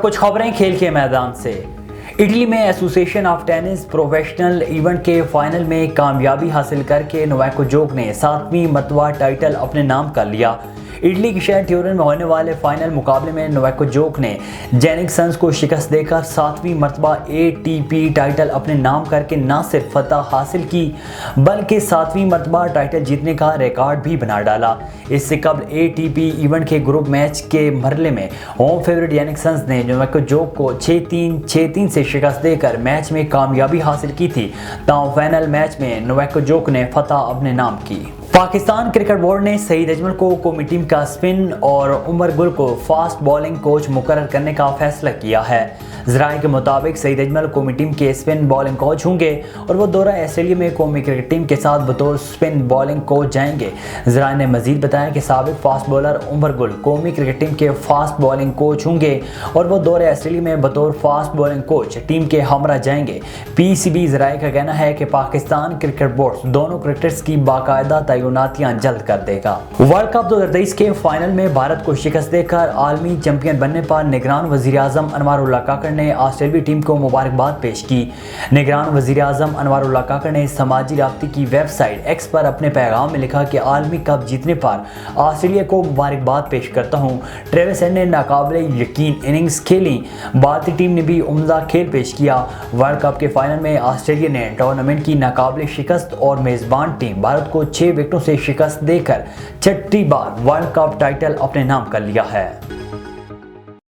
कुछ खबरें खेल के मैदान से। इटली में association of tennis professional event के फाइनल में कामयाबी हासिल करके नोवाक जोकोविच ने 7वीं मर्तबा टाइटल अपने नाम कर लिया। इटली के शहर ट्यूरिन में होने वाले फाइनल मुकाबले में नोवाक जोकोविच ने जेनिक सिनर को शिकस्त देकर 7वीं मर्तबा एटीपी टाइटल अपने नाम करके न सिर्फ फतह हासिल की बल्कि 7वीं मर्तबा टाइटल जीतने का रिकॉर्ड भी बना डाला। इससे कबल एटीपी इवेंट के ग्रुप मैच के मरहले में होम फेवरेट जेनिक सिनर ने नोवाक जोकोविच को 6-3, 6-3 से शिकस्त देकर मैच में कामयाबी हासिल की थी। ताहम फाइनल मैच में नोवाक जोकोविच ने फतह अपने नाम की। पाकिस्तान क्रिकेट बोर्ड ने सईद अजमल को कौमी टीम का स्पिन और उमर गुल को फास्ट बॉलिंग कोच मुकर्रर करने का फैसला किया है। ज़राए के मुताबिक सईद अजमल कौमी टीम के स्पिन बॉलिंग कोच होंगे और वो दौरा ऑस्ट्रेलिया में कौमी क्रिकेट टीम के साथ बतौर स्पिन बॉलिंग कोच जाएंगे। ज़राए ने मजीद बताया कि साबिक फास्ट बॉलर उमर गुल कौमी क्रिकेट टीम के फास्ट बॉलिंग कोच होंगे और वो दौरे ऑस्ट्रेलिया में बतौर फास्ट बॉलिंग कोच टीम के हमरा जाएंगे। पीसीबी ज़राए का कहना है कि पाकिस्तान क्रिकेट बोर्ड दोनों क्रिकेटर्स की बाकायदा तैनातियां जल्द कर देगा। वर्ल्ड कप 2023 के फाइनल में भारत को शिकस्त देकर आलमी चैंपियन बनने पर निगरान वज़ीर-ए-आज़म अनवारुल्लाह काकड़ ने ऑस्ट्रेलियाई टीम को मुबारकबाद पेश की। निगरान वज़ीर-ए-आज़म अनवारुल्लाह काकड़ ने समाजी राब्ते की वेबसाइट एक्स पर अपने पैगाम में लिखा कि आलमी कप जीतने पर ऑस्ट्रेलिया को मुबारकबाद पेश करता हूँ। ट्रेविस हेड ने नाकाबिले यकीन इनिंग्स खेली। भारतीय टीम ने भी उम्दा खेल पेश किया। वर्ल्ड कप के फाइनल में ऑस्ट्रेलिया ने टूर्नामेंट की नाकाबिले शिकस्त और मेज़बान टीम भारत को 6 विकेटों से शिकस्त देकर छठी बार वर्ल्ड कप टाइटल अपने नाम कर लिया है।